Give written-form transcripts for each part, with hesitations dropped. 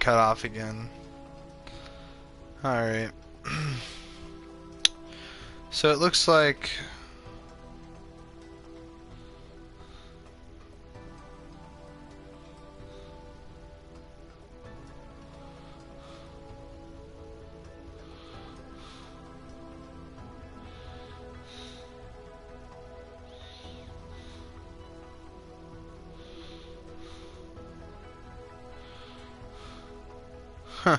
cut off again. Alright. So it looks like... Huh.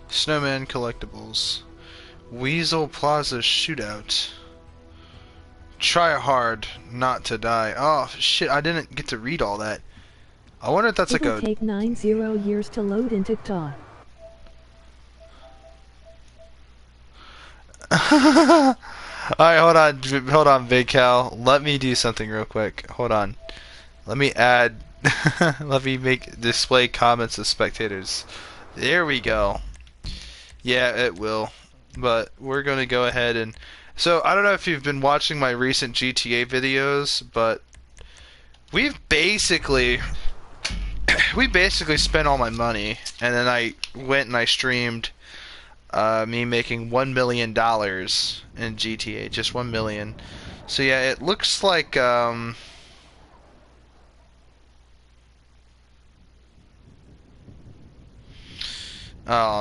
Snowman collectibles. Weasel Plaza shootout. Try hard not to die. Oh shit, I didn't get to read all that. I wonder if that's like It'll a... take 90 years to load in TikTok. Alright, hold on, Big Cal. Let me do something real quick. Hold on. Let me add... Let me make display comments of spectators. There we go. Yeah, it will. But we're going to go ahead and... So, I don't know if you've been watching my recent GTA videos, but we've basically... we basically spent all my money, and then I went and I streamed me making $1 million in GTA. Just 1 million. So yeah, it looks like...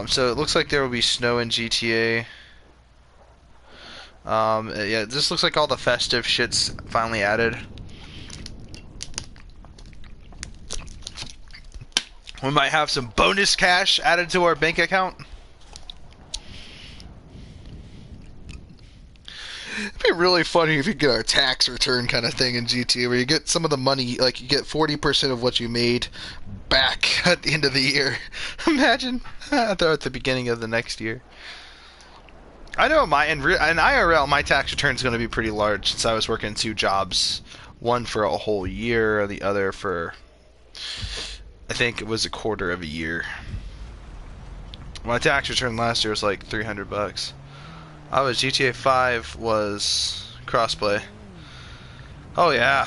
so it looks like there will be snow in GTA. Yeah, this looks like all the festive shit's finally added. We might have some bonus cash added to our bank account. It'd be really funny if you get a tax return kind of thing in GTA where you get some of the money, like you get 40% of what you made back at the end of the year. Imagine at the beginning of the next year. I know in IRL my tax return is going to be pretty large since I was working 2 jobs, one for a whole year, the other for I think it was a quarter of a year. My tax return last year was like $300. I was GTA 5 was crossplay. Oh yeah.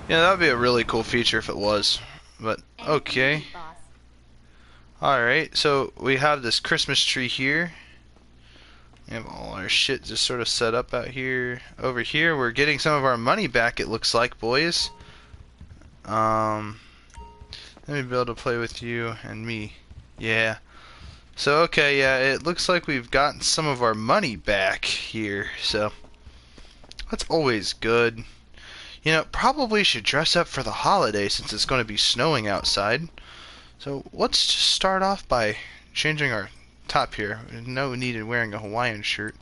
Yeah, that would be a really cool feature if it was. But okay. Alright, so we have this Christmas tree here. We have all our shit just sort of set up out here. Over here, we're getting some of our money back, it looks like, boys. Let me be able to play with you and me. Yeah. So, okay, yeah, it looks like we've gotten some of our money back here, so that's always good. You know, probably should dress up for the holiday since it's going to be snowing outside. So, let's just start off by changing our top here. No need in wearing a Hawaiian shirt.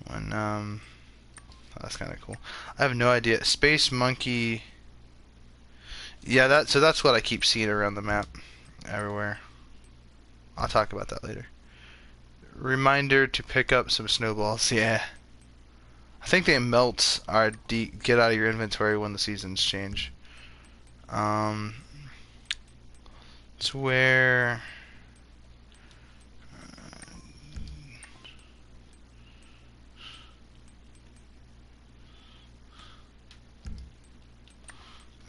That's kind of cool. I have no idea. Space Monkey. Yeah, so that's what I keep seeing around the map. Everywhere. I'll talk about that later. Reminder to pick up some snowballs. Yeah. I think they melt or get out of your inventory when the seasons change. It's where...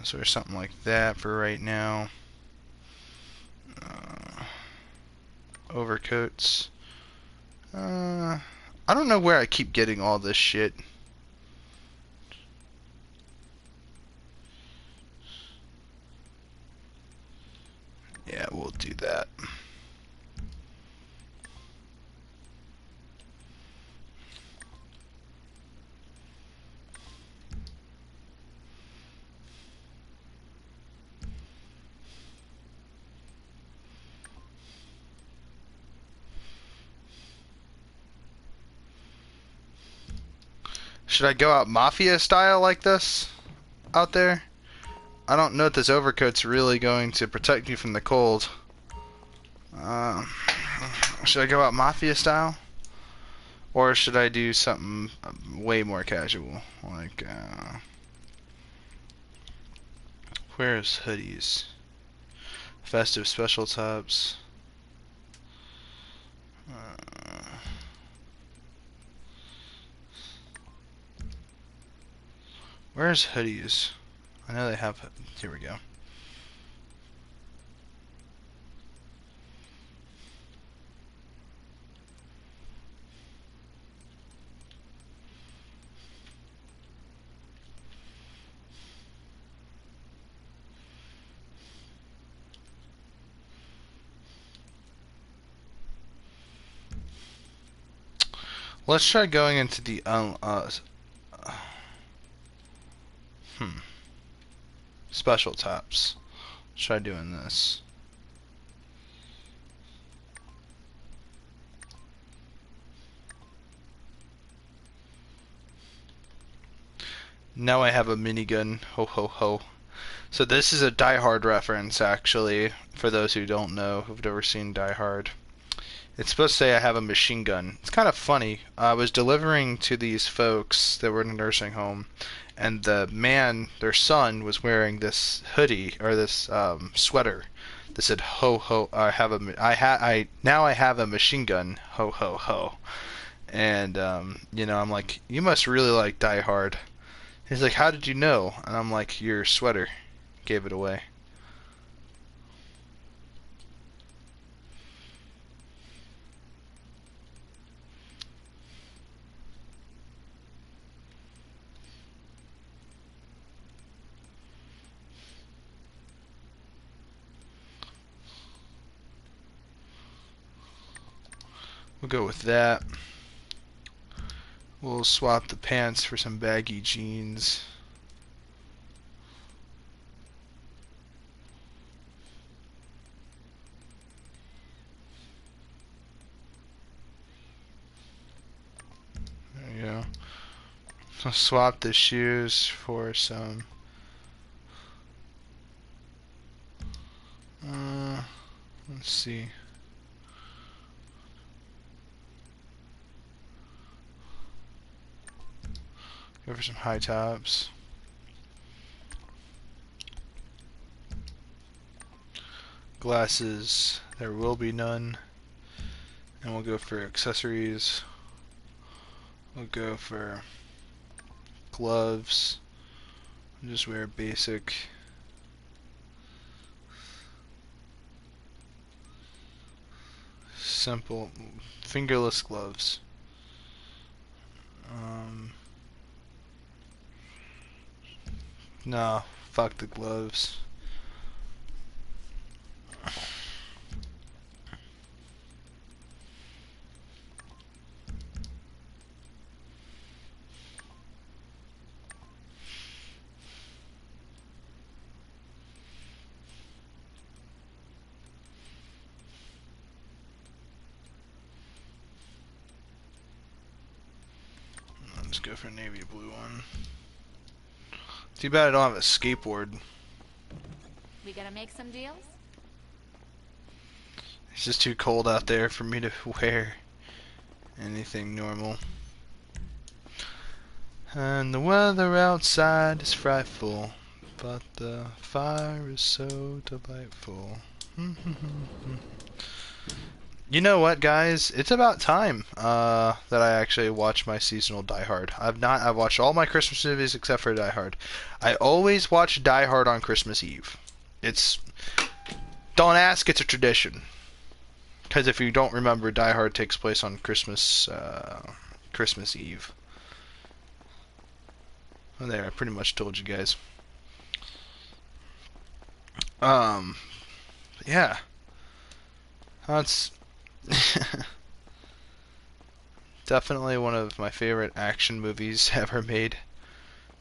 So there's something like that for right now. Overcoats. I don't know where I keep getting all this shit. Yeah, we'll do that. Should I go out mafia style like this out there? I don't know if this overcoat's really going to protect you from the cold. Should I go out mafia style? Or should I do something way more casual? Like, where's hoodies? Festive special tops. Where's hoodies? I know they have... Here we go. Let's try going into the special tabs. Let's try doing this. Now I have a minigun. Ho ho ho. So this is a Die Hard reference, actually, for those who don't know, who've never seen Die Hard. It's supposed to say I have a machine gun. It's kind of funny. I was delivering to these folks that were in a nursing home, and the man, their son, was wearing this hoodie or this sweater that said "Ho ho." Now I have a machine gun. Ho ho ho. And I'm like, you must really like Die Hard. He's like, how did you know? And I'm like, your sweater gave it away. We'll go with that. We'll swap the pants for some baggy jeans. There you go. So swap the shoes for some let's see. Go for some high tops. Glasses, there will be none. And we'll go for accessories. We'll go for gloves. I'll just wear basic. Simple fingerless gloves. No, fuck the gloves. Let's go for a navy blue one. Too bad I don't have a skateboard. We gonna make some deals? It's just too cold out there for me to wear anything normal. And the weather outside is frightful, but the fire is so delightful. You know what, guys? It's about time that I actually watch my seasonal Die Hard. I've watched all my Christmas movies except for Die Hard. I always watch Die Hard on Christmas Eve. Don't ask, it's a tradition. Because if you don't remember, Die Hard takes place on Christmas Eve. Well, there, I pretty much told you guys. Yeah. That's definitely one of my favorite action movies ever made.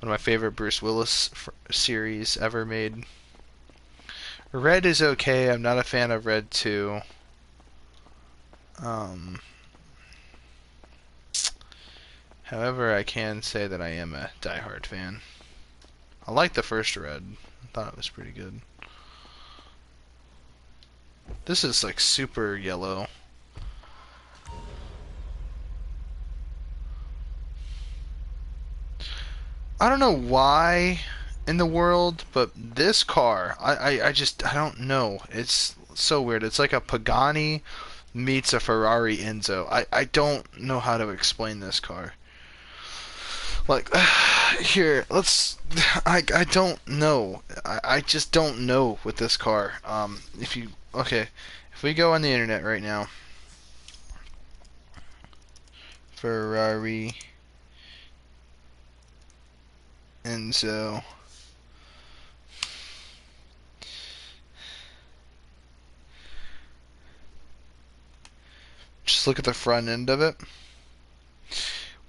One of my favorite Bruce Willis series ever made. Red is okay. I'm not a fan of Red 2. However, I can say that I am a Die Hard fan. I like the first Red. I thought it was pretty good. This is like super yellow. I don't know why in the world, but this car, I don't know. It's so weird. It's like a Pagani meets a Ferrari Enzo. I don't know how to explain this car. Like, here, I don't know. I just don't know with this car. If we go on the internet right now, Ferrari Enzo. Just look at the front end of it.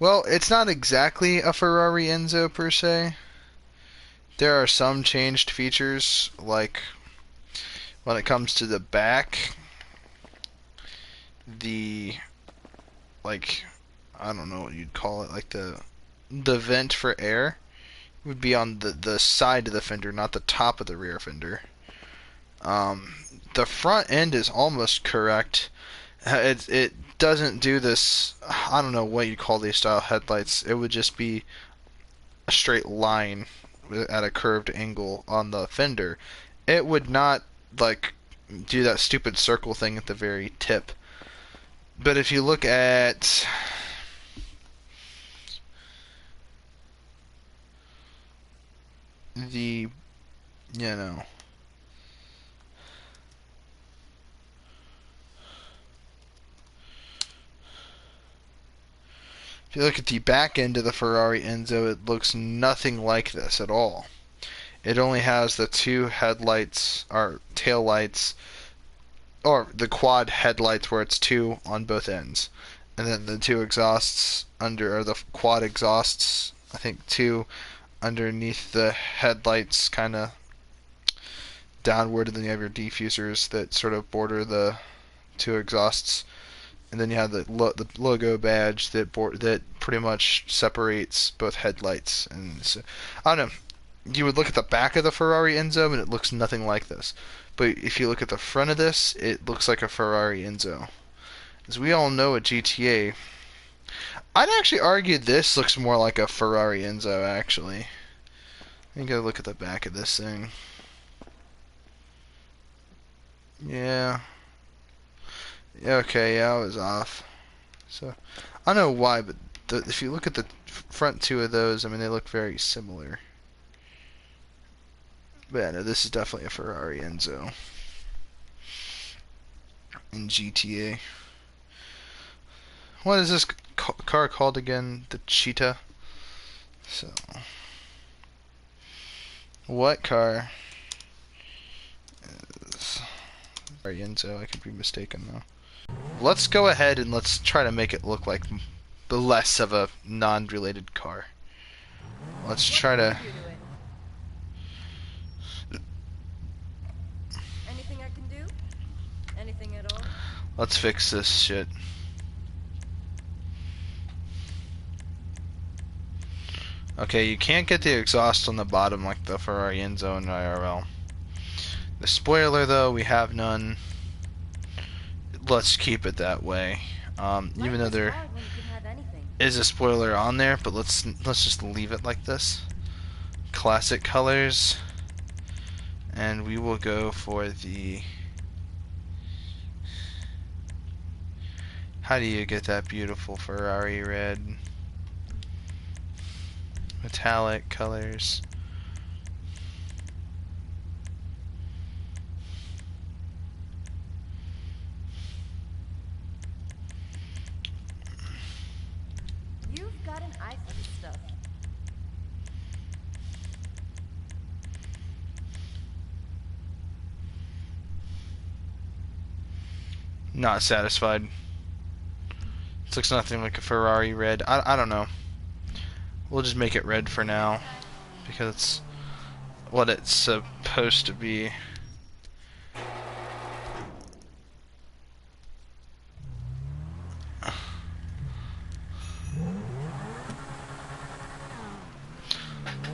Well, it's not exactly a Ferrari Enzo per se. There are some changed features, like when it comes to the back, the like I don't know what you'd call it, like the vent for air would be on the side of the fender, not the top of the rear fender. Um, the front end is almost correct. It doesn't do this. I don't know what you call these style headlights. It would just be a straight line at a curved angle on the fender. It would not like do that stupid circle thing at the very tip. But if you look at the, you know, if you look at the back end of the Ferrari Enzo, it looks nothing like this at all. It only has the two headlights or tail lights, or the quad headlights where it's two on both ends, and then the two exhausts under, or the quad exhausts, I think two underneath the headlights, kind of downward, and then you have your diffusers that sort of border the two exhausts, and then you have the logo badge that pretty much separates both headlights. And so, I don't know. You would look at the back of the Ferrari Enzo, and it looks nothing like this. But if you look at the front of this, it looks like a Ferrari Enzo. As we all know at GTA, I'd actually argue this looks more like a Ferrari Enzo, actually. You gotta look at the back of this thing. Yeah. Okay, yeah, I was off. So, I don't know why, but if you look at the front two of those, I mean, they look very similar. But yeah, no, this is definitely a Ferrari Enzo in GTA. What is this car called again? The Cheetah? So, what car is Ferrari Enzo? I could be mistaken though. Let's go ahead and let's try to make it look like the less of a non-related car. Let's try to. Anything I can do? Anything at all? Let's fix this shit. Okay, you can't get the exhaust on the bottom like the Ferrari Enzo in IRL. The spoiler, though, we have none. Let's keep it that way. Even though there is a spoiler on there, but let's just leave it like this. Classic colors, and we will go for the. How do you get that beautiful Ferrari red? Metallic colors. You've got an eye for this stuff. Not satisfied. This looks nothing like a Ferrari red. I don't know. We'll just make it red for now, because it's what it's supposed to be.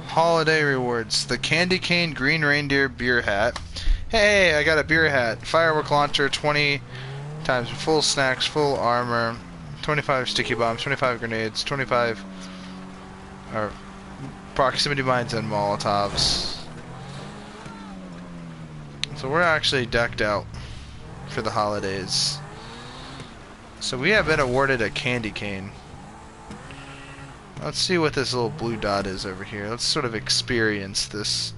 Holiday rewards. The Candy Cane Green Reindeer Beer Hat. Hey, I got a beer hat. Firework launcher, 20 times full snacks, full armor, 25 sticky bombs, 25 grenades, 25 or proximity mines and molotovs. So we're actually decked out for the holidays. So we have been awarded a candy cane. Let's see what this little blue dot is over here. Let's sort of experience this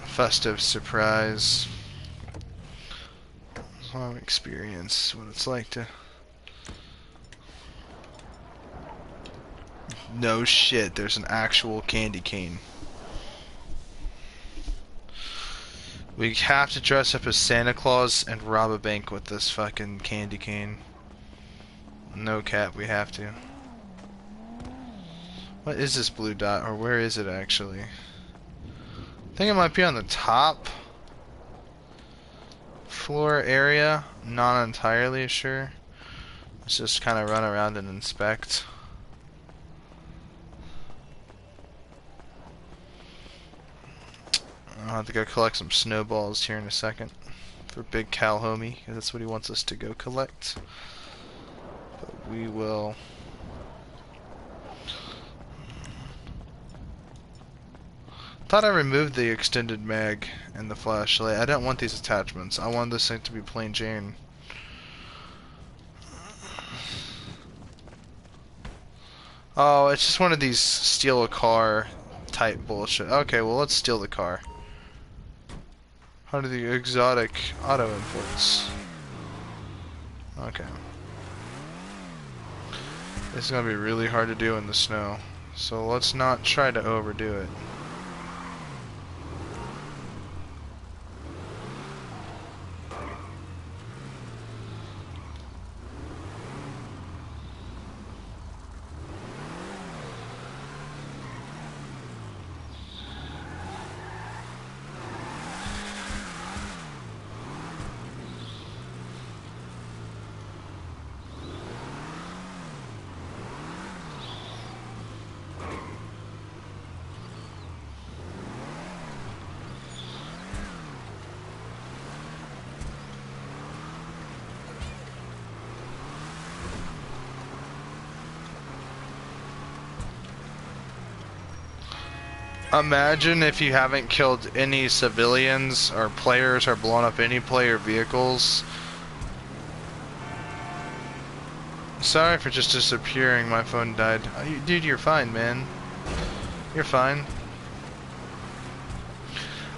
festive surprise. So experience what it's like to. No shit, there's an actual candy cane. We have to dress up as Santa Claus and rob a bank with this fucking candy cane. No cap, we have to. What is this blue dot, or where is it actually? I think it might be on the top floor area. Not entirely sure. Let's just kind of run around and inspect. I'll have to go collect some snowballs here in a second for Big Cal Homie, because that's what he wants us to go collect. But we will. Thought I removed the extended mag and the flashlight. I didn't want these attachments. I wanted this thing to be plain Jane. Oh, it's just one of these steal a car type bullshit. Okay, well let's steal the car. How do the exotic auto imports? Okay. This is gonna be really hard to do in the snow. So let's not try to overdo it. Imagine if you haven't killed any civilians or players or blown up any player vehicles. Sorry for just disappearing, my phone died. Dude, you're fine, man. You're fine.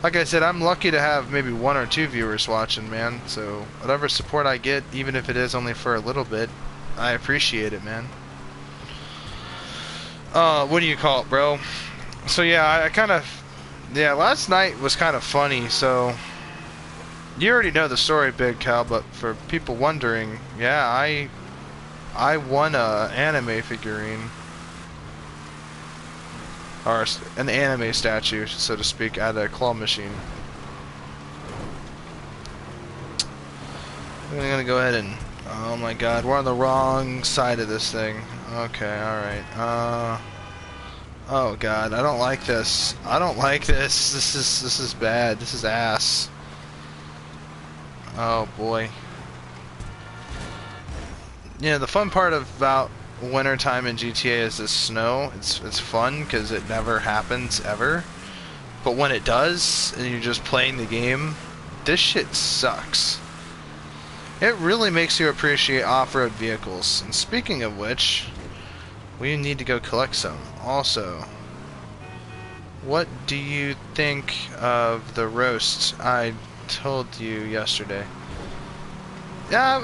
Like I said, I'm lucky to have maybe 1 or 2 viewers watching, man. So whatever support I get, even if it is only for a little bit, I appreciate it, man. What do you call it, bro? So yeah, last night was kind of funny. So you already know the story, Big Cal, but for people wondering, yeah, I won a anime figurine, or an anime statue, so to speak, at a claw machine. I'm gonna go ahead and, oh my God, we're on the wrong side of this thing. Okay, all right. Oh God, I don't like this. I don't like this. This is bad. This is ass. Oh boy. Yeah, the fun part about wintertime in GTA is the snow. It's fun because it never happens ever. But when it does, and you're just playing the game, this shit sucks. It really makes you appreciate off-road vehicles. And speaking of which, we need to go collect some. Also, what do you think of the roast I told you yesterday? Yeah,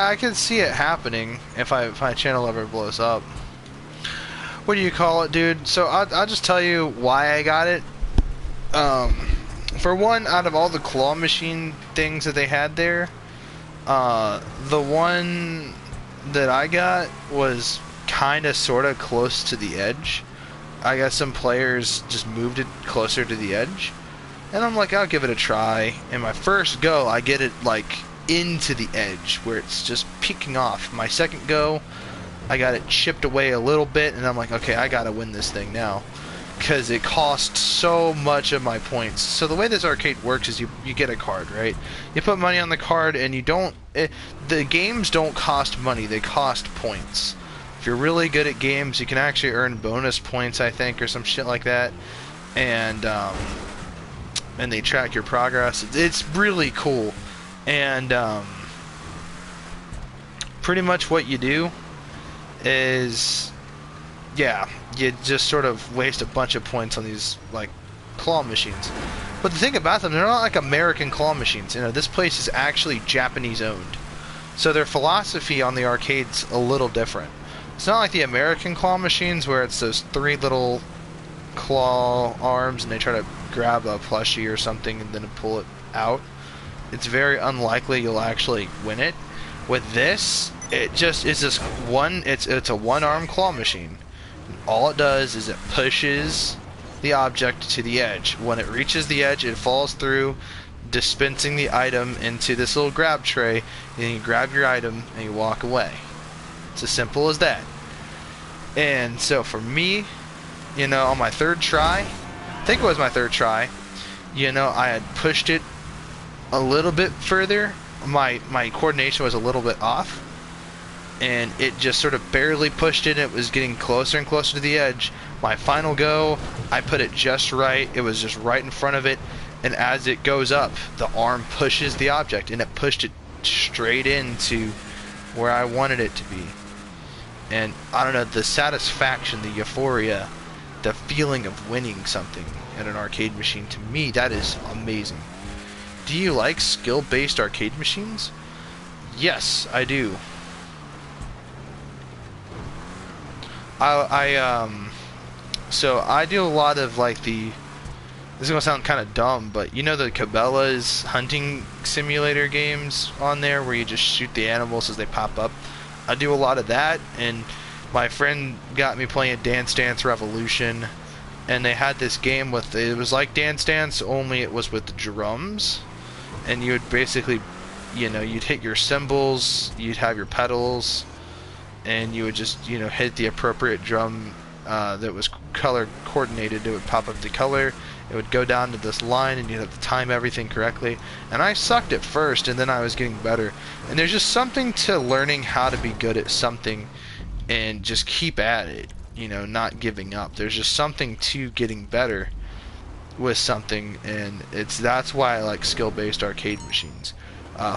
I can see it happening if my channel ever blows up. What do you call it, dude? So I'll just tell you why I got it. For one, out of all the claw machine things that they had there, the one that I got was kinda sorta close to the edge. I guess some players just moved it closer to the edge, and I'm like, I'll give it a try. And my first go, I get it like into the edge where it's just peeking off. My second go, I got it chipped away a little bit, and I'm like, okay, I gotta win this thing now, because it costs so much of my points. So the way this arcade works is you get a card, right? You put money on the card, and you don't. The games don't cost money; they cost points. If you're really good at games, you can actually earn bonus points, I think, or some shit like that. And they track your progress. It's really cool. And pretty much what you do is, yeah, you just sort of waste a bunch of points on these like claw machines. But the thing about them, they're not like American claw machines. You know, this place is actually Japanese owned, so their philosophy on the arcade's a little different. It's not like the American claw machines where it's those 3 little claw arms and they try to grab a plushie or something and then pull it out. It's very unlikely you'll actually win it. With this, it just is this one. It's a one-arm claw machine. all it does is it pushes the object to the edge. When it reaches the edge, it falls through, dispensing the item into this little grab tray, and you grab your item and you walk away. It's as simple as that. And so for me, you know, on my third try, I think it was my third try, you know, I had pushed it a little bit further. My coordination was a little bit off, and it just sort of barely pushed it. It was getting closer and closer to the edge. My final go, I put it just right. It was just right in front of it, and as it goes up, the arm pushes the object, and it pushed it straight into where I wanted it to be. And I don't know, the satisfaction, the euphoria, the feeling of winning something at an arcade machine, to me, that is amazing. Do you like skill-based arcade machines? Yes, I do. So I do a lot of like this is gonna sound kind of dumb, but you know the Cabela's hunting simulator games on there where you just shoot the animals as they pop up? I do a lot of that, and my friend got me playing Dance Dance Revolution, and they had this game with, it was like Dance Dance, only it was with drums, and you would basically, you know, you'd hit your cymbals, you'd have your pedals, and you would just, you know, hit the appropriate drum that was color coordinated. It would pop up the color, it would go down to this line, and you'd have to time everything correctly. And I sucked at first, and then I was getting better. And there's just something to learning how to be good at something and just keep at it, you know, not giving up. There's just something to getting better with something, and that's why I like skill-based arcade machines.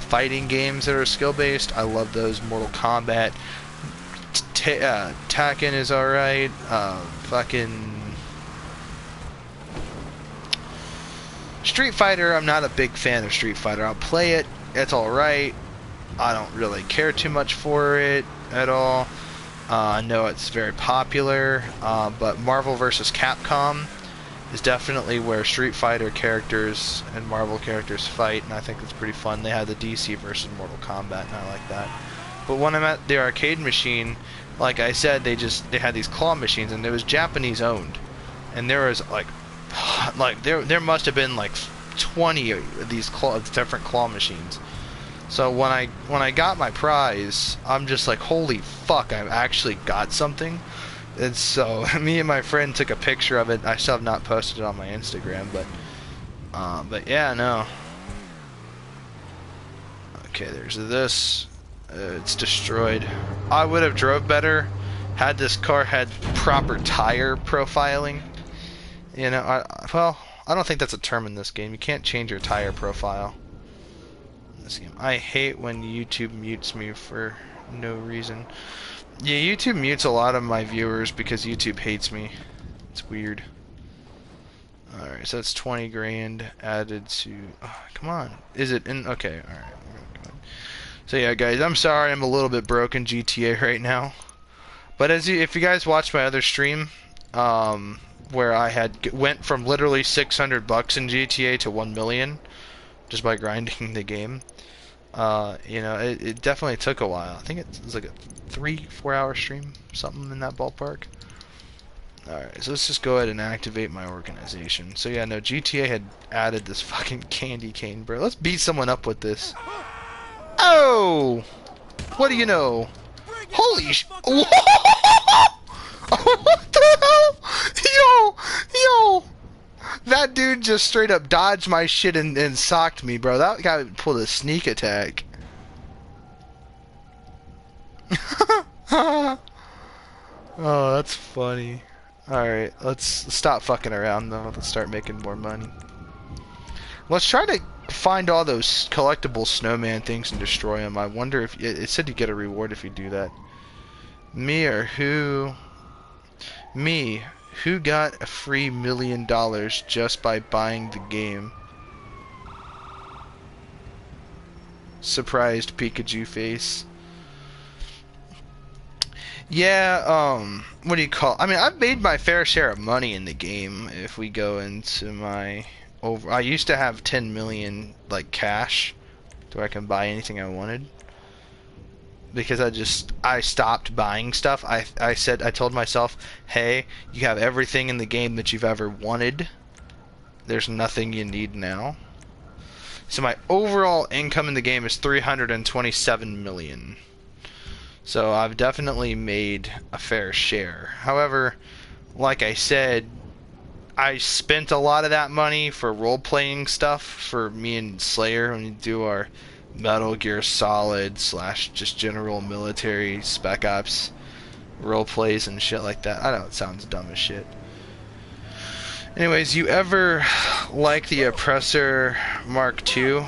Fighting games that are skill-based, I love those. Mortal Kombat, Tekken is alright. Fucking Street Fighter, I'm not a big fan of Street Fighter. I'll play it, it's alright. I don't really care too much for it at all. I know it's very popular, but Marvel vs. Capcom is definitely where Street Fighter characters and Marvel characters fight, and I think it's pretty fun. They had the DC versus Mortal Kombat, and I like that. But when I'm at the arcade machine, like I said, they had these claw machines, and it was Japanese owned, and there was like there must have been like 20 of these different claw machines. So when I got my prize, I'm just like, holy fuck, I've actually got something. And so me and my friend took a picture of it. I still have not posted it on my Instagram, but yeah, no. Okay, there's this. It's destroyed. I would have drove better had this car had proper tire profiling. You know, I don't think that's a term in this game. You can't change your tire profile in this game. I hate when YouTube mutes me for no reason. Yeah, YouTube mutes a lot of my viewers because YouTube hates me. It's weird. Alright, so that's 20 grand added to... Oh, come on. Is it in... Okay, alright. So yeah, guys, I'm sorry I'm a little bit broken GTA right now. But if you guys watched my other stream, where I went from literally 600 bucks in GTA to 1 million just by grinding the game. You know, it definitely took a while. I think it was like a 3-4 hour stream, something in that ballpark. Alright, so let's just go ahead and activate my organization. So yeah, no, GTA had added this fucking candy cane, bro. Let's beat someone up with this. Oh! What do you know? Holy sh... What the hell? Yo! That dude just straight up dodged my shit and socked me, bro. That guy pulled a sneak attack. Oh, that's funny. Alright, let's stop fucking around though. Let's start making more money. Let's try to find all those collectible snowman things and destroy them. I wonder if... It said you get a reward if you do that. Me or who... Me. Who got a free $1 million just by buying the game? Surprised Pikachu face. Yeah, what do you call... I mean, I've made my fair share of money in the game. If we go into my... I used to have 10 million, like, cash. So I can buy anything I wanted. because I stopped buying stuff. I told myself, hey, you have everything in the game that you've ever wanted. There's nothing you need now. So my overall income in the game is 327 million. So I've definitely made a fair share. However, like I said, I spent a lot of that money for role-playing stuff for me and Slayer when we do our Metal Gear Solid / just general military spec ops role plays and shit like that. I know it sounds dumb as shit. Anyways, you ever like the Oppressor Mark II?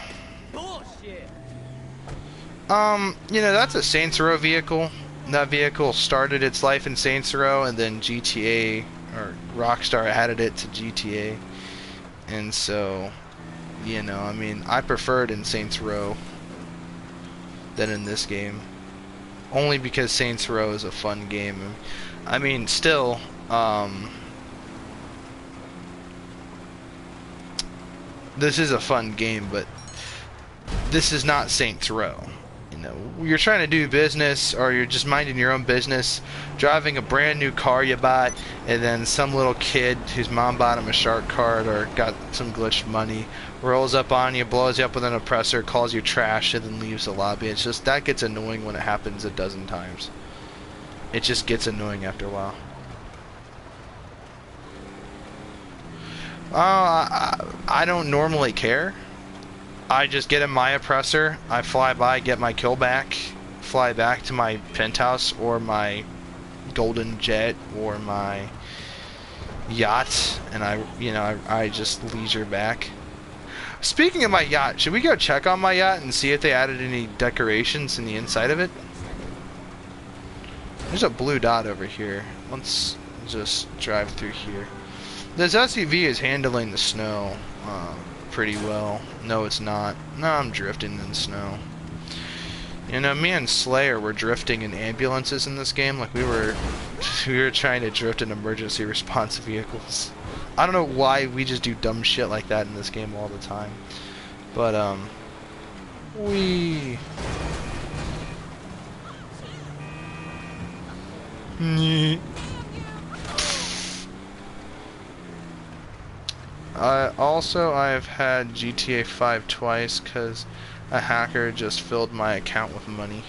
You know, that's a Saints Row vehicle. That vehicle started its life in Saints Row, and then GTA, or Rockstar added it to GTA. And so, you know, I mean, I prefer it in Saints Row than in this game. Only because Saints Row is a fun game. I mean, still, this is a fun game, but this is not Saints Row. You know, you're trying to do business, or you're just minding your own business, driving a brand new car you bought, and then some little kid whose mom bought him a shark card or got some glitched money rolls up on you, blows you up with an oppressor, calls you trash, and then leaves the lobby. It's just, that gets annoying when it happens a dozen times. It just gets annoying after a while. I don't normally care. I just get in my oppressor, I fly by, get my kill back, fly back to my penthouse or my golden jet or my yacht, and I just leisure back. Speaking of my yacht, should we go check on my yacht and see if they added any decorations in the inside of it? There's a blue dot over here. Let's just drive through here. This SUV is handling the snow pretty well. No, it's not. No, I'm drifting in snow. You know, me and Slayer were drifting in ambulances in this game. Like we were trying to drift in emergency response vehicles. I don't know why we just do dumb shit like that in this game all the time. But we. I've had GTA 5 twice because a hacker just filled my account with money.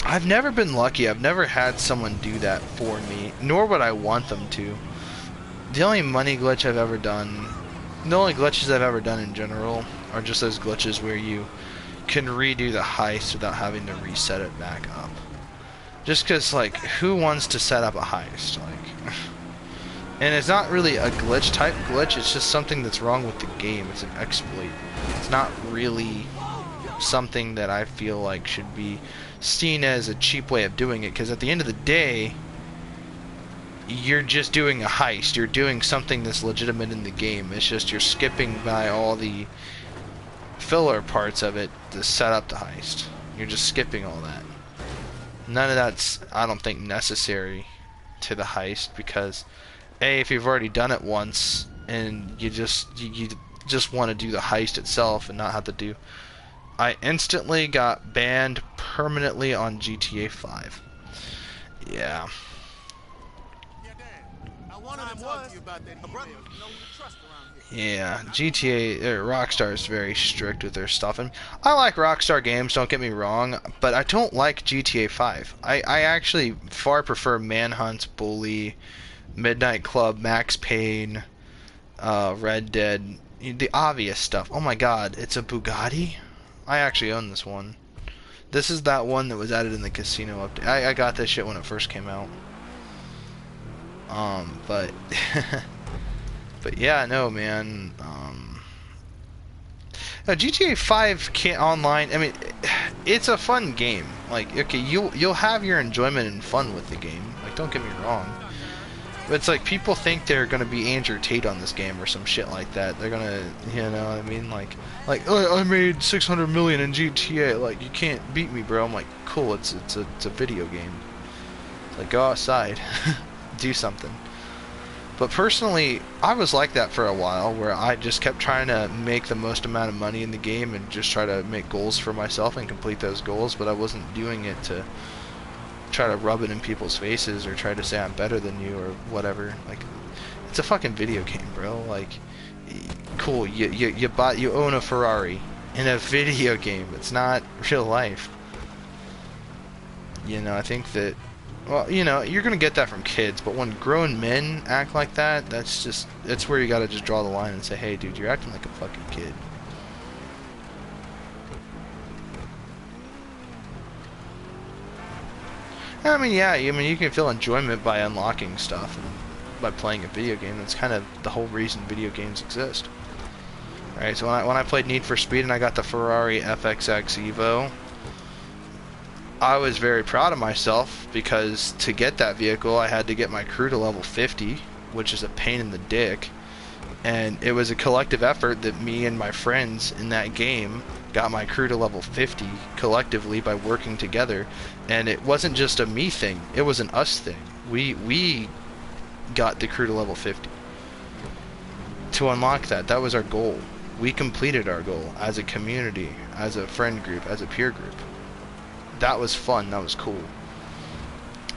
I've never been lucky. I've never had someone do that for me, nor would I want them to. The only money glitch I've ever done, the only glitches I've ever done in general, are just those glitches where you can redo the heist without having to reset it back up. Just because, like, who wants to set up a heist? Like, and it's not really a glitch type glitch, it's just something that's wrong with the game. It's an exploit. It's not really something that I feel like should be seen as a cheap way of doing it, because at the end of the day, you're just doing a heist. You're doing something that's legitimate in the game. It's just you're skipping by all the filler parts of it to set up the heist. You're just skipping all that. None of that's, I don't think, necessary to the heist, because A, if you've already done it once and you just want to do the heist itself and not have to do. I instantly got banned permanently on GTA 5. Yeah. Yeah, GTA, Rockstar is very strict with their stuff, and I like Rockstar games, don't get me wrong, but I don't like GTA 5. I actually far prefer Manhunt, Bully, Midnight Club, Max Payne, Red Dead, the obvious stuff. Oh my god, it's a Bugatti? I actually own this one. This is that one that was added in the casino update. I got this shit when it first came out. But but yeah, no, man. GTA 5 can't online. I mean, it's a fun game. Like, okay, you'll have your enjoyment and fun with the game. Like, don't get me wrong. But it's like people think they're gonna be Andrew Tate on this game or some shit like that. They're gonna, you know what I mean? Like oh, I made 600 million in GTA. Like, you can't beat me, bro. I'm like, cool. It's a video game. It's like, go outside, do something. But personally, I was like that for a while, where I just kept trying to make the most amount of money in the game and just try to make goals for myself and complete those goals, but I wasn't doing it to try to rub it in people's faces or try to say I'm better than you or whatever. Like, it's a fucking video game, bro. Like, cool, you own a Ferrari in a video game. It's not real life. You know, I think that, well, you know, you're gonna get that from kids, but when grown men act like that, that's where you gotta just draw the line and say, hey, dude, you're acting like a fucking kid. I mean, yeah, you can feel enjoyment by unlocking stuff and by playing a video game. That's kind of the whole reason video games exist. Right, so when I played Need for Speed and I got the Ferrari FXX Evo, I was very proud of myself, because to get that vehicle I had to get my crew to level 50, which is a pain in the dick, and it was a collective effort that me and my friends in that game got my crew to level 50 collectively by working together. And it wasn't just a me thing, it was an us thing. We got the crew to level 50 to unlock that was our goal. We completed our goal as a community, as a friend group, as a peer group. That was fun, that was cool.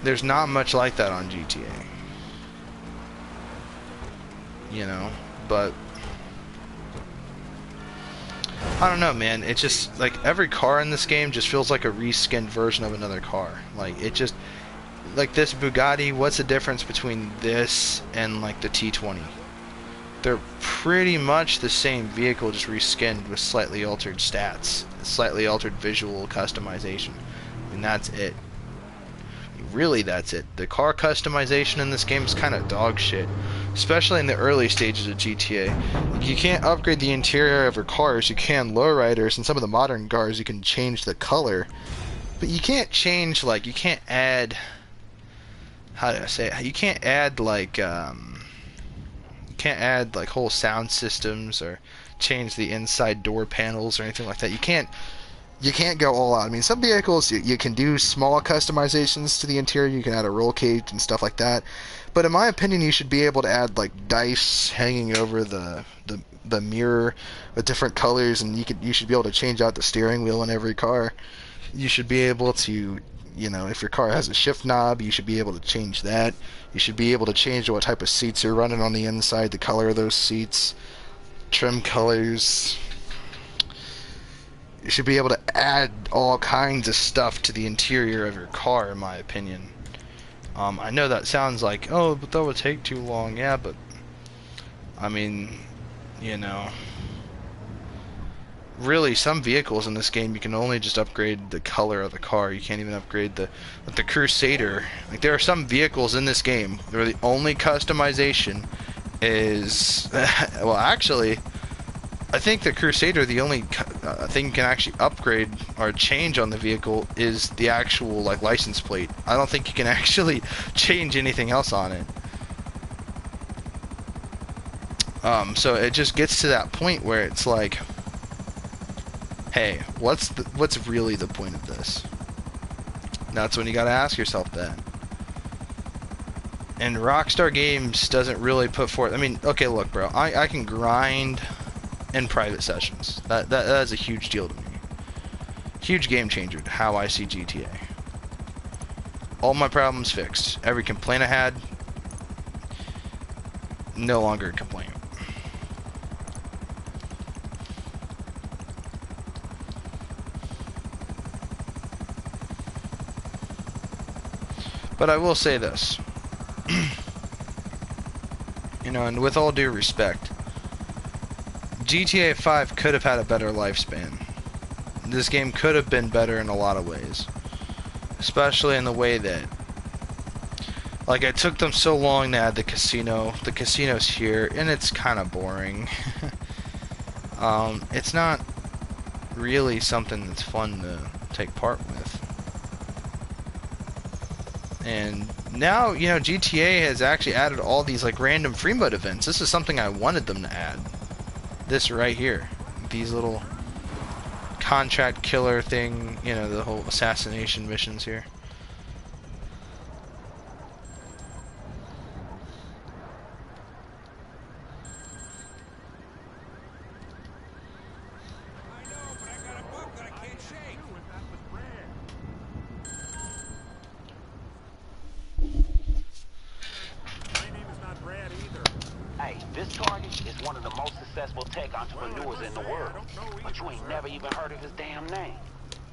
There's not much like that on GTA. You know, but I don't know, man. It's just like every car in this game just feels like a reskinned version of another car. Like, it just, like this Bugatti, what's the difference between this and like the T20? They're pretty much the same vehicle, just reskinned with slightly altered stats, slightly altered visual customization, and that's it. Really, that's it. The car customization in this game is kind of dog shit, especially in the early stages of GTA. You can't upgrade the interior of your cars. You can lowriders, and some of the modern cars you can change the color, but you can't change, like, you can't add, how do I say it? You can't add like whole sound systems or change the inside door panels or anything like that. You can't go all out. I mean, some vehicles you can do small customizations to the interior. You can add a roll cage and stuff like that. But in my opinion, you should be able to add like dice hanging over the mirror with different colors, and you should be able to change out the steering wheel in every car. You should be able to, you know, if your car has a shift knob, you should be able to change that. You should be able to change what type of seats you're running on the inside, the color of those seats, trim colors. You should be able to add all kinds of stuff to the interior of your car, in my opinion. I know that sounds like, oh, but that would take too long. Yeah, but I mean, you know, really, some vehicles in this game you can only just upgrade the color of the car. You can't even upgrade the Crusader. Like, there are some vehicles in this game where the only customization is well, actually, I think the Crusader, the only thing you can actually upgrade or change on the vehicle is the actual like license plate. I don't think you can actually change anything else on it. So it just gets to that point where it's like, hey, what's really the point of this? That's when you gotta ask yourself that. And Rockstar Games doesn't really put forth. I mean, okay, look, bro, I can grind in private sessions. That is a huge deal to me. Huge game changer to how I see GTA. All my problems fixed. Every complaint I had, no longer a complaint. But I will say this. You know, and with all due respect, GTA 5 could have had a better lifespan. This game could have been better in a lot of ways. Especially in the way that, like, it took them so long to add the casino. The casino's here, and it's kind of boring. It's not really something that's fun to take part with. And now, you know, GTA has actually added all these, like, random free mode events. This is something I wanted them to add. This right here. These little contract killer thing, you know, the whole assassination missions here. tech entrepreneurs in the world. But you ain't never even heard of his damn name.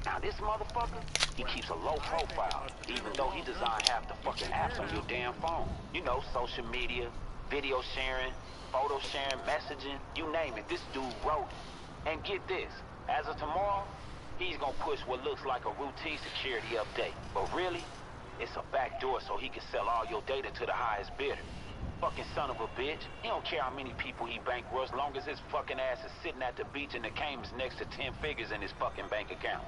Now this motherfucker, he keeps a low profile, even though he designed half the fucking apps on your damn phone. You know, social media, video sharing, photo sharing, messaging, you name it, this dude wrote it. And get this, as of tomorrow, he's gonna push what looks like a routine security update. But really, it's a backdoor so he can sell all your data to the highest bidder. Fucking son of a bitch. He don't care how many people he bankrolls, as long as his fucking ass is sitting at the beach in the Caymans next to 10 figures in his fucking bank account.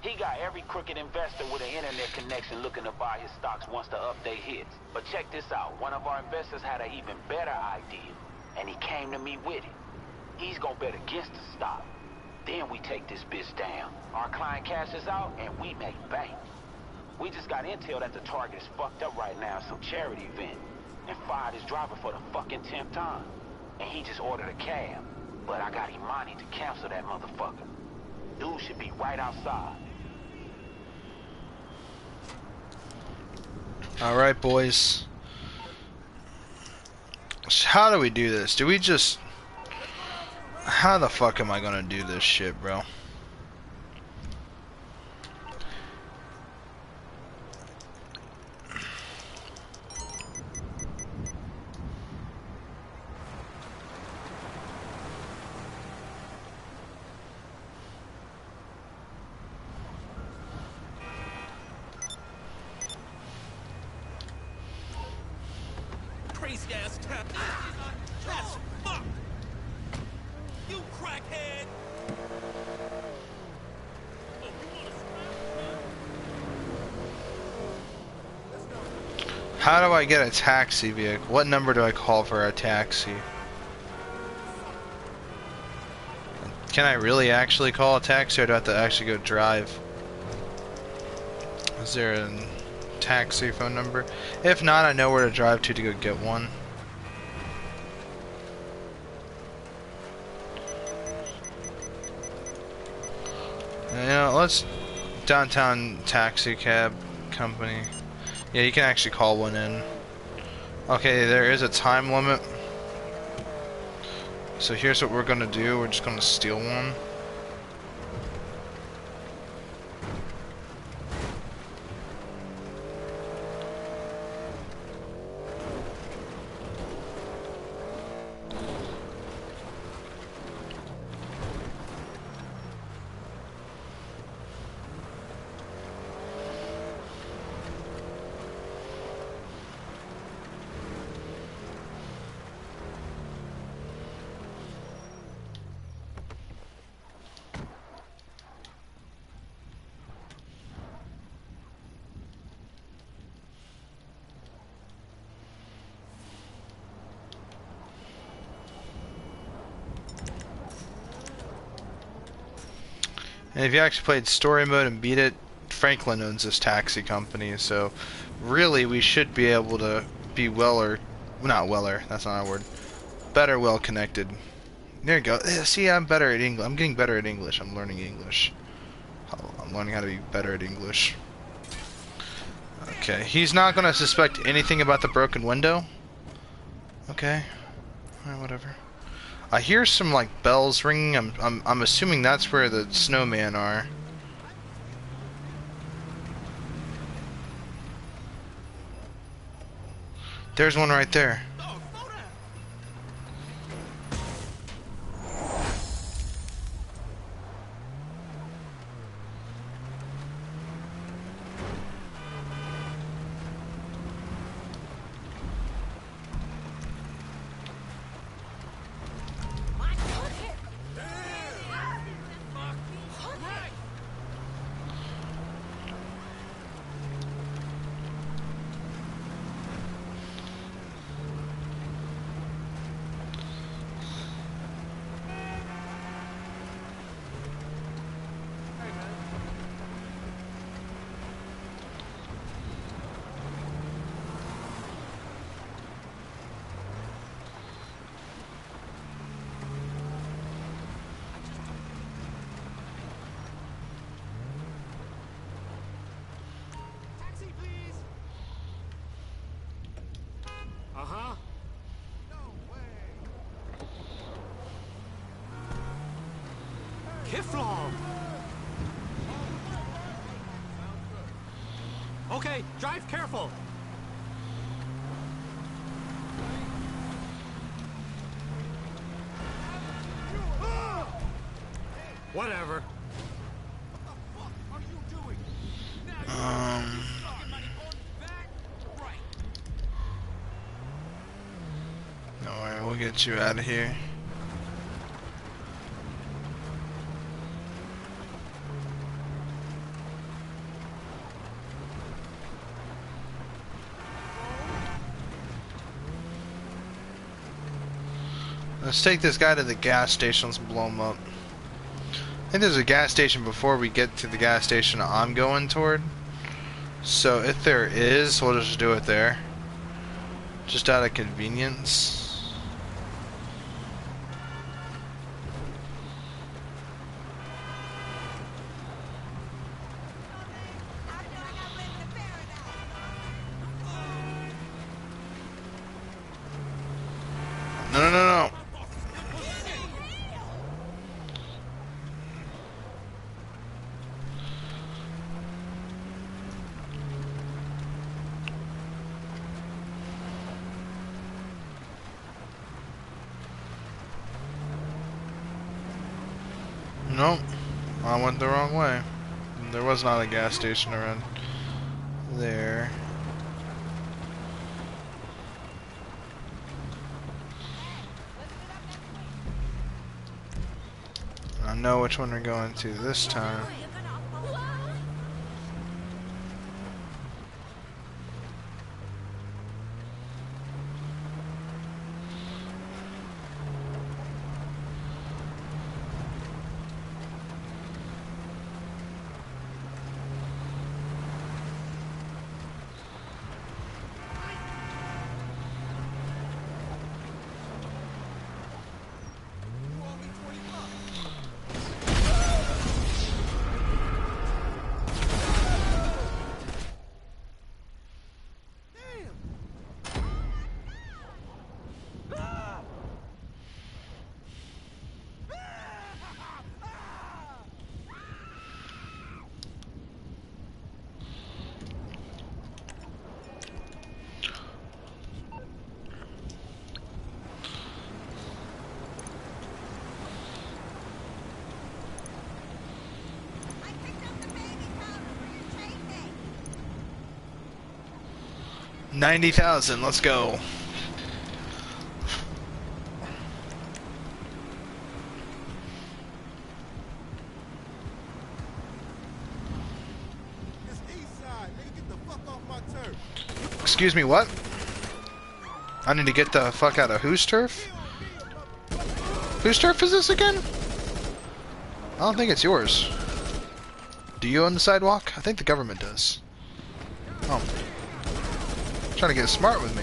He got every crooked investor with an internet connection looking to buy his stocks once the update hits. But check this out. One of our investors had an even better idea, and he came to me with it. He's gonna bet against the stock. Then we take this bitch down. Our client cashes out, and we make bank. We just got intel that the target is fucked up right now at some charity event, and fired his driver for the fucking 10th time. And he just ordered a cab. But I got Imani to cancel that motherfucker. Dude should be right outside. Alright, boys. So how do we do this? Do we just... How the fuck am I gonna do this shit, bro? Crazy ass tap. That's fuck. You crackhead. Oh, you wanna scrap? How do I get a taxi vehicle? What number do I call for a taxi? Can I really actually call a taxi, or do I have to actually go drive? Is there a taxi phone number? If not, I know where to drive to go get one. You know, let's downtown taxi cab company. Yeah, you can actually call one in. Okay, there is a time limit. So here's what we're gonna do. We're just gonna steal one. And if you actually played story mode and beat it, Franklin owns this taxi company, so really we should be able to be that's not a word, better well connected. There you go. See, I'm better at English. I'm getting better at English. I'm learning English. I'm learning how to be better at English. Okay, he's not gonna suspect anything about the broken window. Okay, alright, whatever. I hear some like bells ringing. I'm assuming that's where the snowmen are. There's one right there. Kiflom! Okay, drive careful. Whatever. Don't worry, we'll get you out of here. Let's take this guy to the gas station. Let's blow him up. I think there's a gas station before we get to the gas station I'm going toward. So if there is, we'll just do it there. Just out of convenience. No, no, no, no. Nope, I went the wrong way. There was not a gas station around there. I know which one we're going to this time. $90,000. Let's go. Excuse me, what? I need to get the fuck out of whose turf? Whose turf is this again? I don't think it's yours. Do you own the sidewalk? I think the government does. Oh. Trying to get smart with me.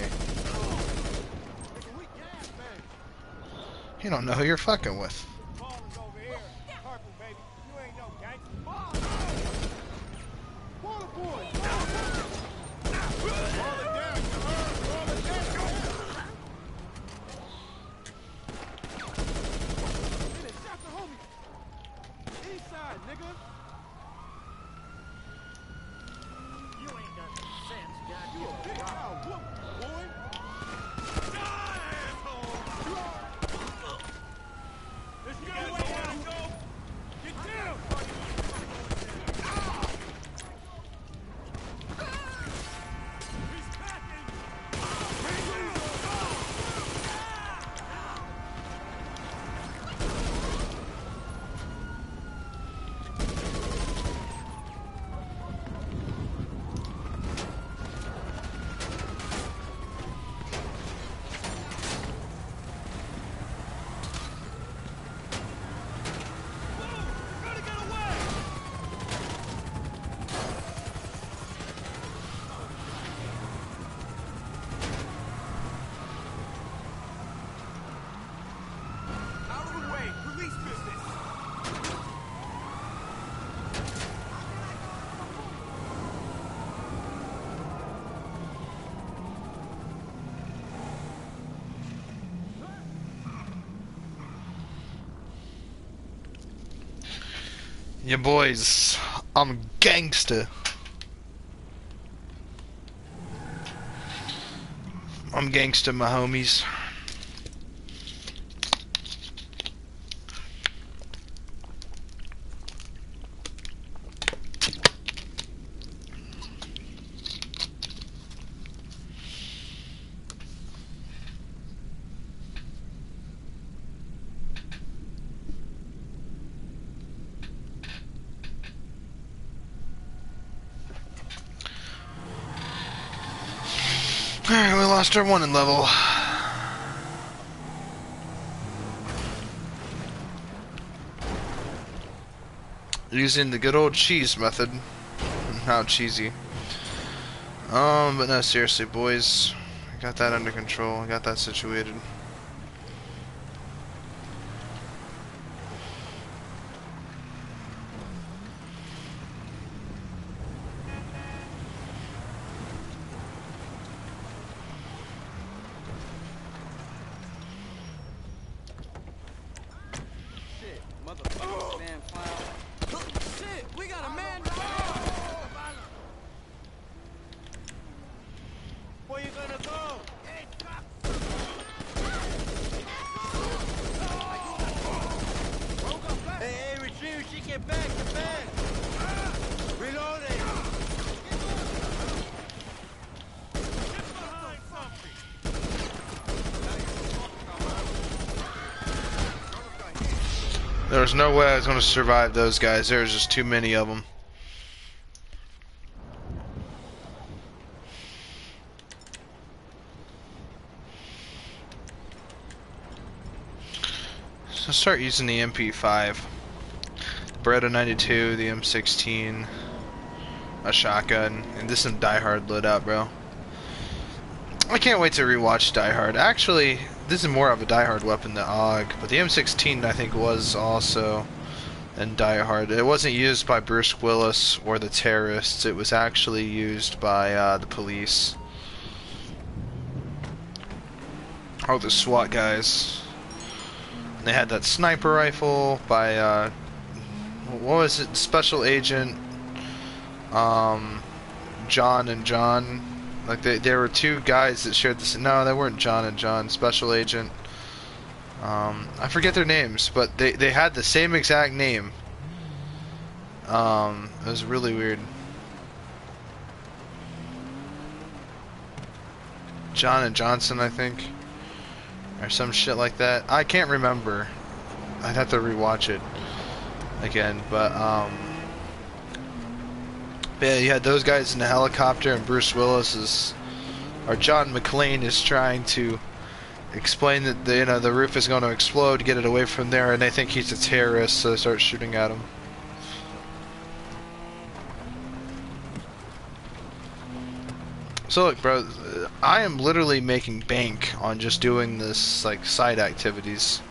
You don't know who you're fucking with. Ya boys, I'm gangster. I'm gangster, my homies. Alright, we lost our one in level. Using the good old cheese method. How cheesy. But no, seriously, boys. I got that under control. I got that situated. Shit, we got a man. Where you gonna go? Hey, retrieve, she get back, get back. Reloading. There was no way I was going to survive those guys. There was just too many of them. So start using the MP5. Beretta 92, the M16, a shotgun, and this is some Die Hard loadout, bro. I can't wait to rewatch Die Hard. Actually, this is more of a Die Hard weapon than AUG, but the M16 I think was also in Die Hard. It wasn't used by Bruce Willis or the terrorists. It was actually used by the police. Or the SWAT guys. And they had that sniper rifle by what was it? Special Agent John and John. Like there were two guys that shared this. No, they weren't John and John. Special Agent. I forget their names, but they had the same exact name. It was really weird. John and Johnson, I think, or some shit like that. I can't remember. I'd have to rewatch it again, but yeah, you had those guys in the helicopter, and Bruce Willis is, or John McClane is trying to explain that the roof is going to explode, get it away from there, and they think he's a terrorist, so they start shooting at him. So look, bro, I am literally making bank on just doing this, like, side activities.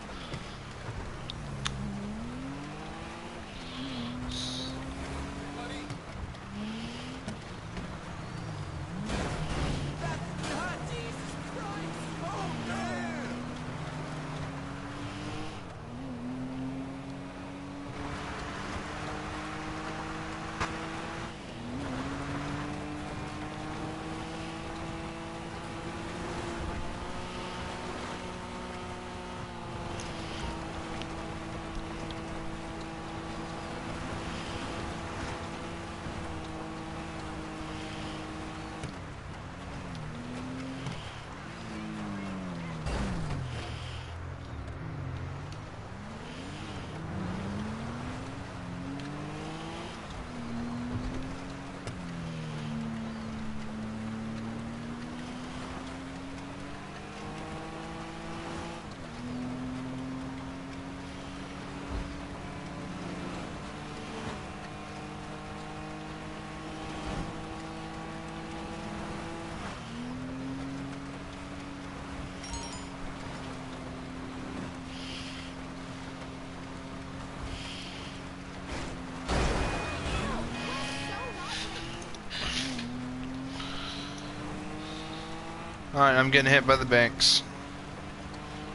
Alright, I'm getting hit by the banks.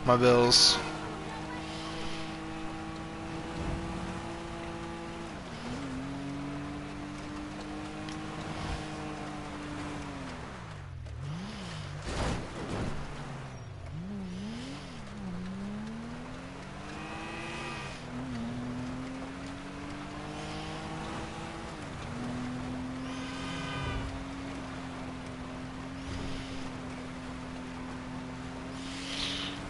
My bills.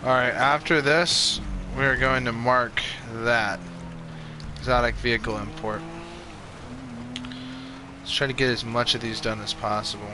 Alright, after this, we're going to mark that exotic vehicle import. Let's try to get as much of these done as possible.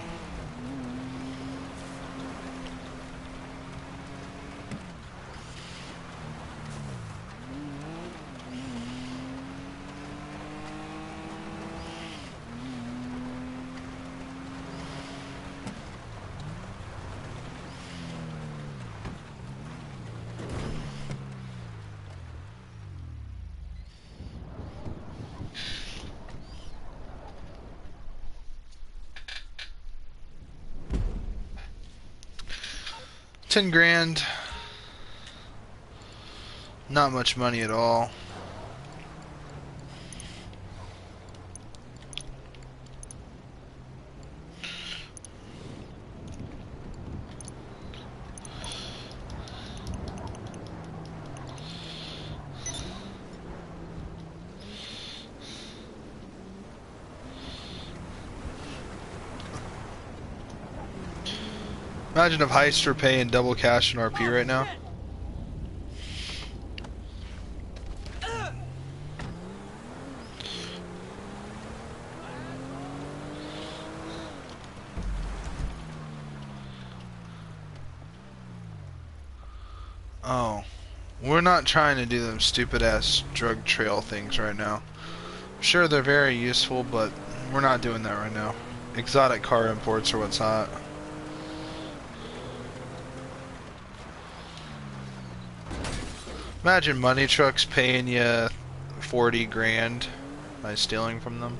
$10,000. Not much money at all. Imagine if heists were paying double cash in RP right now. Oh, we're not trying to do them stupid ass drug trail things right now. I'm sure they're very useful, but we're not doing that right now. Exotic car imports are what's hot. Imagine money trucks paying you 40 grand by stealing from them.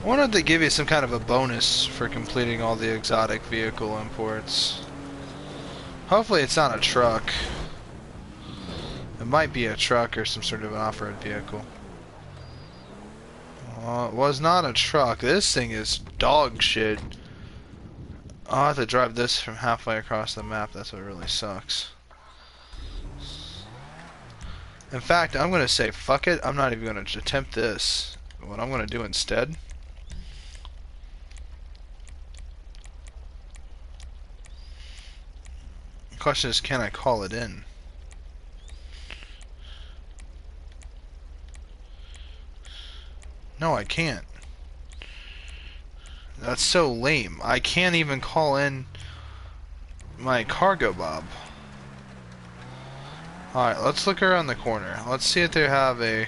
I wonder if they give you some kind of a bonus for completing all the exotic vehicle imports. Hopefully it's not a truck. It might be a truck or some sort of an off-road vehicle. It was not a truck. This thing is dog shit. I'll have to drive this from halfway across the map. That's what really sucks. In fact, I'm going to say fuck it. I'm not even going to attempt this. What I'm going to do instead... The question is, can I call it in? No, I can't. That's so lame. I can't even call in my cargo bob. Alright, let's look around the corner. Let's see if they have a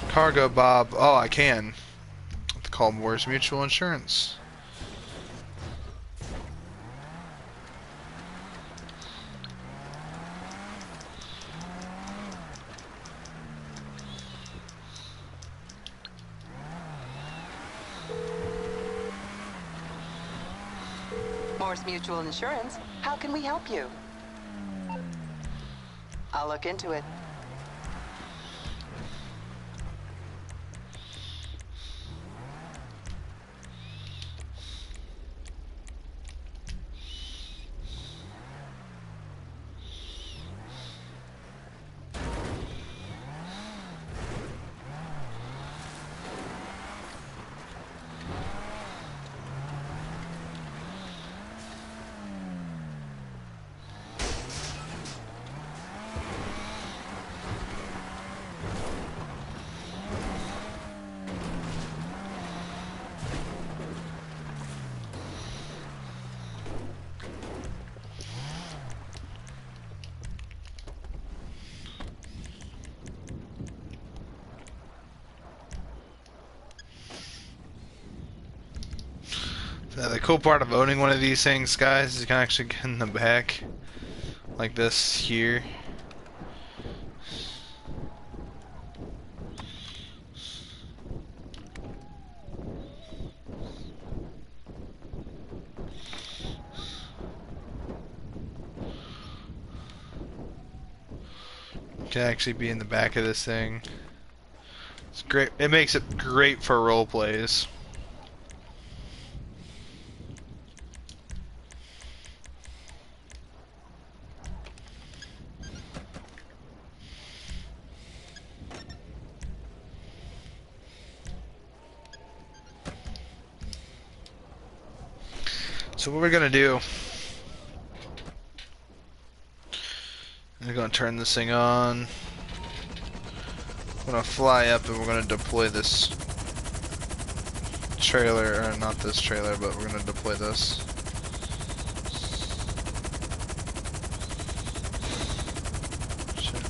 cargo bob. Oh, I can. It's called Mors Mutual Insurance. Mors Mutual Insurance. How can we help you? I'll look into it. The cool part of owning one of these things, guys, is you can actually get in the back like this here. You can actually be in the back of this thing. It's great. It makes it great for role plays. So what we're gonna do, I'm gonna turn this thing on. I'm gonna fly up and we're gonna deploy this trailer, or not this trailer, but we're gonna deploy this. Shit.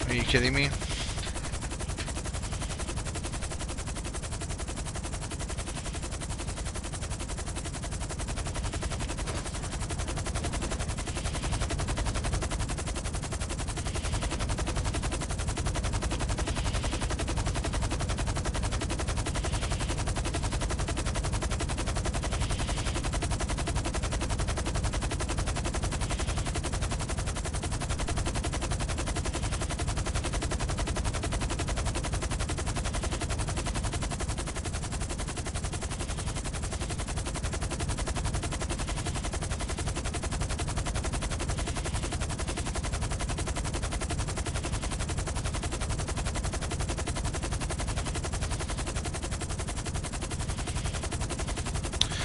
Are you kidding me?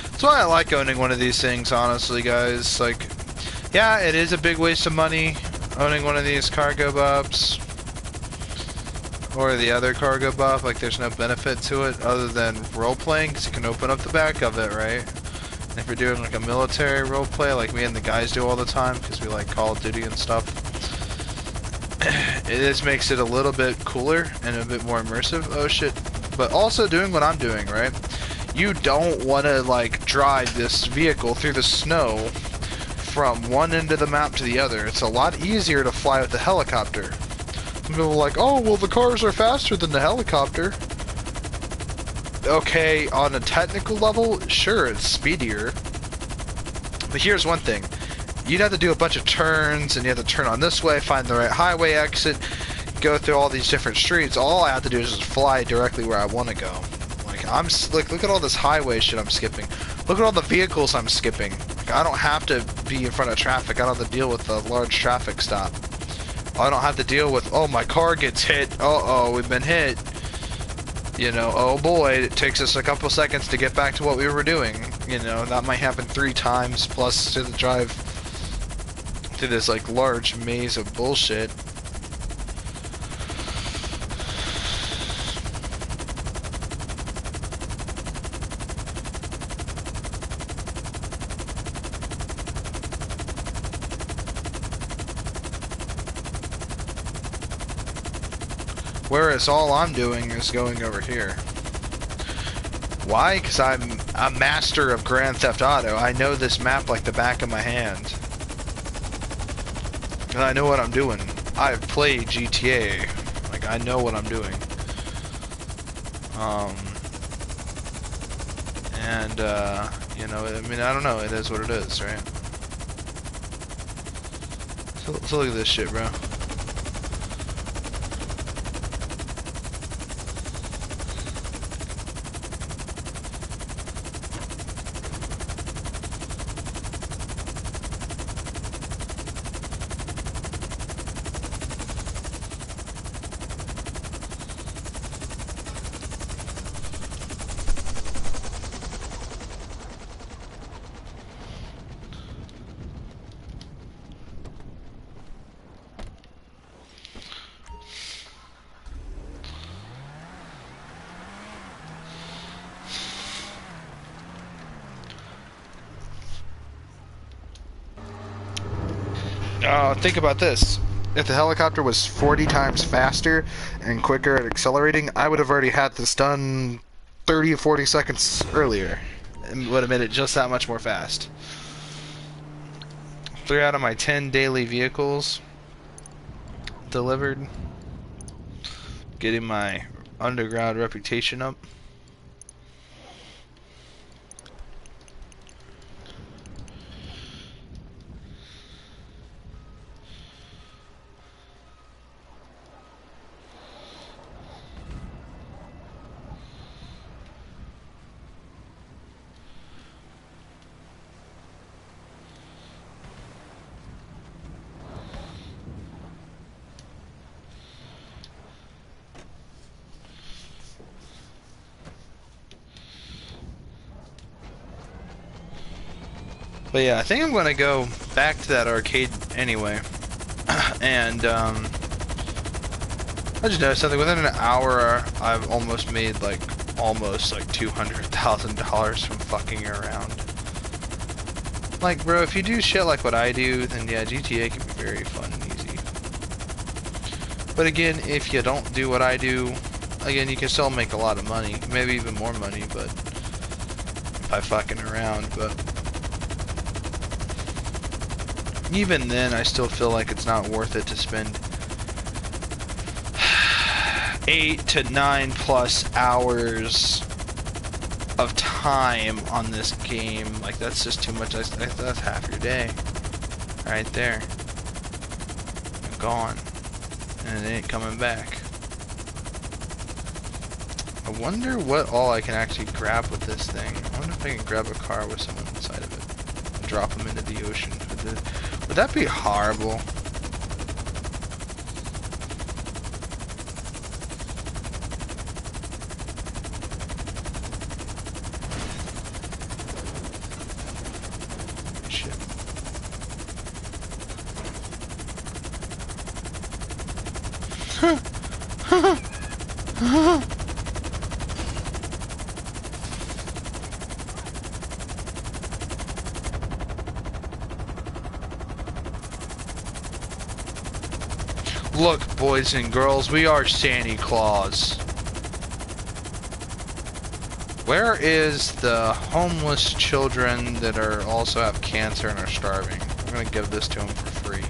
That's why I like owning one of these things, honestly, guys. Like, yeah, it is a big waste of money owning one of these cargo buffs or the other cargo buff. Like, there's no benefit to it other than role playing, because you can open up the back of it, right? And if you're doing like a military role play, like me and the guys do all the time, because we like Call of Duty and stuff, it just makes it a little bit cooler and a bit more immersive. Oh shit! But also doing what I'm doing, right? You don't want to like drive this vehicle through the snow from one end of the map to the other. It's a lot easier to fly with the helicopter. People are like, oh, well, the cars are faster than the helicopter. Okay, on a technical level, sure, it's speedier. But here's one thing. You'd have to do a bunch of turns, and you have to turn on this way, find the right highway exit, go through all these different streets. All I have to do is just fly directly where I want to go. Like, look at all this highway shit I'm skipping. Look at all the vehicles I'm skipping. Like, I don't have to be in front of traffic. I don't have to deal with a large traffic stop. I don't have to deal with, oh, my car gets hit. Uh-oh, we've been hit. You know, oh boy, it takes us a couple seconds to get back to what we were doing. You know, that might happen 3 times plus to the drive through this, like, large maze of bullshit. Whereas all I'm doing is going over here. Why? Because I'm a master of Grand Theft Auto. I know this map like the back of my hand. And I know what I'm doing. I've played GTA. Like, I know what I'm doing. You know, I mean, I don't know. It is what it is, right? So look at this shit, bro. Think about this. If the helicopter was 40 times faster and quicker at accelerating, I would have already had this done 30 or 40 seconds earlier. And would have made it just that much more fast. 3 out of my 10 daily vehicles delivered. Getting my underground reputation up. But yeah, I think I'm gonna go back to that arcade anyway. And I just noticed something. Within an hour, I've almost made like $200,000 from fucking around. Like, bro, if you do shit like what I do, then yeah, GTA can be very fun and easy. But again, if you don't do what I do, again, you can still make a lot of money, maybe even more money, but by fucking around. But even then, I still feel like it's not worth it to spend 8 to 9 plus hours of time on this game. Like, that's just too much. That's half your day right there. You're gone, and it ain't coming back. I wonder what all I can actually grab with this thing. I wonder if I can grab a car with someone inside of it and drop them into the ocean. Would that be horrible? Shit. Look, boys and girls, we are Santa Claus. Where is the homeless children that are also have cancer and are starving? I'm gonna give this to them for free.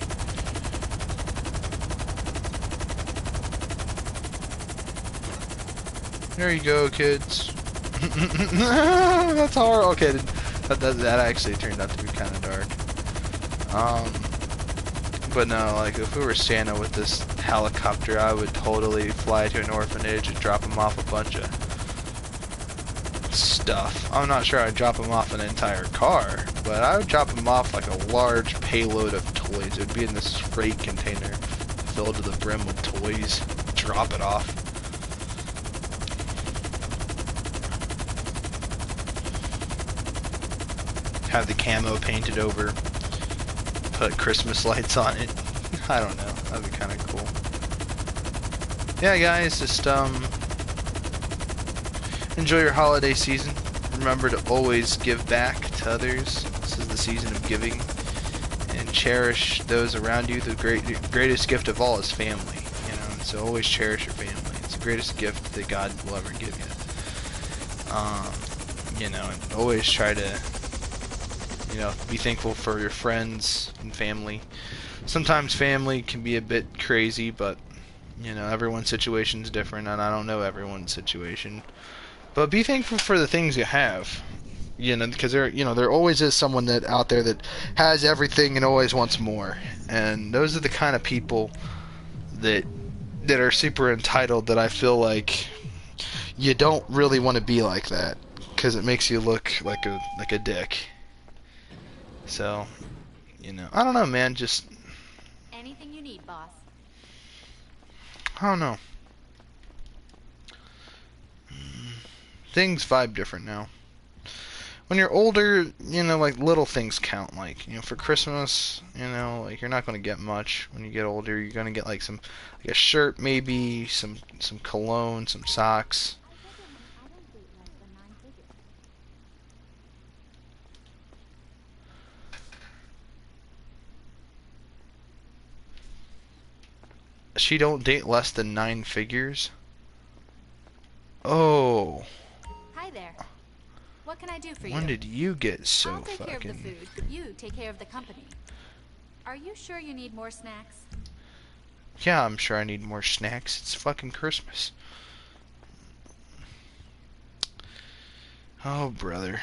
There you go, kids. That's hard. Okay, that actually turned out to be kind of dark. But no, like, if we were Santa with this helicopter, I would totally fly to an orphanage and drop them off a bunch of stuff. I'm not sure I'd drop them off an entire car, but I would drop them off like a large payload of toys. It would be in this freight container filled to the brim with toys. Drop it off. Have the camo painted over. Put Christmas lights on it. I don't know. That'd be kind of cool. Yeah, guys, just enjoy your holiday season. Remember to always give back to others. This is the season of giving, and cherish those around you. The greatest gift of all is family. You know, so always cherish your family. It's the greatest gift that God will ever give you. You know, and always try to, you know, be thankful for your friends and family. Sometimes family can be a bit crazy, but, you know, everyone's situation's different, and I don't know everyone's situation. But be thankful for the things you have. You know, because there always is someone that out there that has everything and always wants more. And those are the kind of people that are super entitled, that I feel like you don't really want to be like that, because it makes you look like a dick. So, you know, I don't know, man, just... Anything you need, boss. I don't know. Things vibe different now. When you're older, you know, like, little things count. Like, you know, for Christmas, you know, like, you're not going to get much. When you get older, you're going to get, like, like a shirt, maybe, some cologne, some socks. She don't date less than 9 figures? Oh. Hi there. What can I do for you? When did you get so I'll take care of the fucking... food, but you take care of the company. Are you sure you need more snacks? Yeah, I'm sure I need more snacks. It's fucking Christmas. Oh, brother.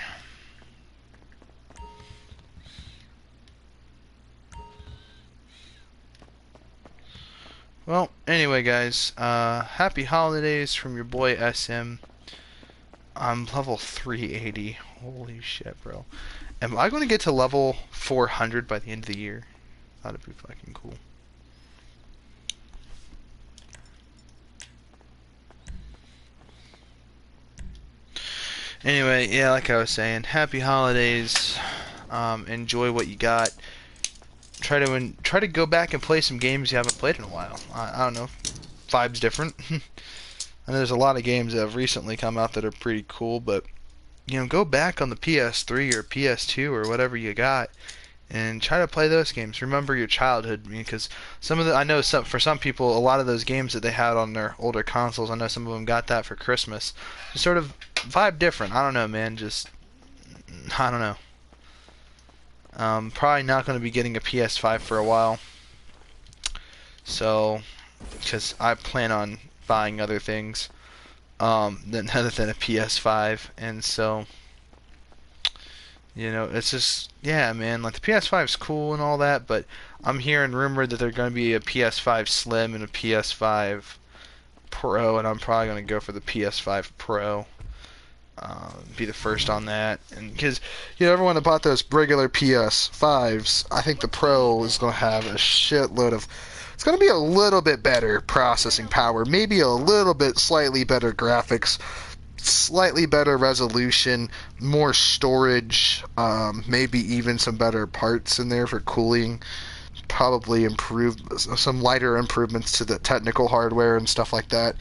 Well, anyway, guys, happy holidays from your boy SM. I'm level 380. Holy shit, bro. Am I going to get to level 400 by the end of the year? That'd be fucking cool. Anyway, yeah, like I was saying, happy holidays. Enjoy what you got. Try to go back and play some games you haven't played in a while. I don't know. Vibe's different. And there's a lot of games that have recently come out that are pretty cool, but you know, go back on the PS3 or PS2 or whatever you got and try to play those games. Remember your childhood, because I know for some people, a lot of those games that they had on their older consoles, I know some of them got that for Christmas. Just sort of vibe different. I don't know, man. I don't know. Probably not going to be getting a PS5 for a while. So, because I plan on buying other things other than a PS5, and so, you know, it's just, yeah, man, like the PS5 is cool and all that, but I'm hearing rumored that there's going to be a PS5 Slim and a PS5 Pro, and I'm probably going to go for the PS5 Pro. Be the first on that, and because, you know, everyone that bought those regular PS5s, I think the Pro is going to have a shitload of, it's going to be a little bit better processing power, maybe a little bit slightly better graphics, slightly better resolution, more storage, maybe even some better parts in there for cooling, probably some lighter improvements to the technical hardware and stuff like that,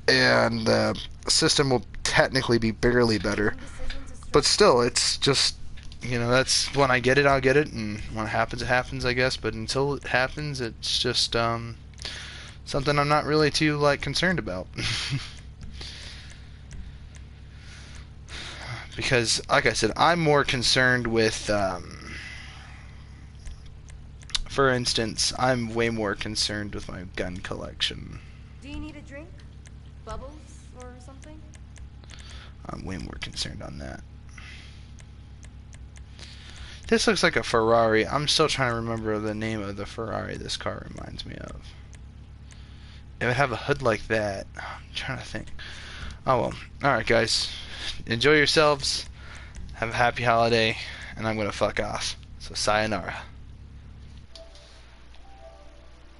and the system will technically be barely better, but still, it's just, you know, that's when I get it, I'll get it, and when it happens, I guess. But until it happens, it's just something I'm not really too like concerned about. Because, like I said, I'm more concerned with, for instance, I'm way more concerned with my gun collection. Do you need a drink? Bubbles or something? I'm way more concerned on that. This looks like a Ferrari. I'm still trying to remember the name of the Ferrari this car reminds me of. It would have a hood like that. I'm trying to think. Oh well. Alright guys. Enjoy yourselves. Have a happy holiday. And I'm gonna fuck off. So sayonara.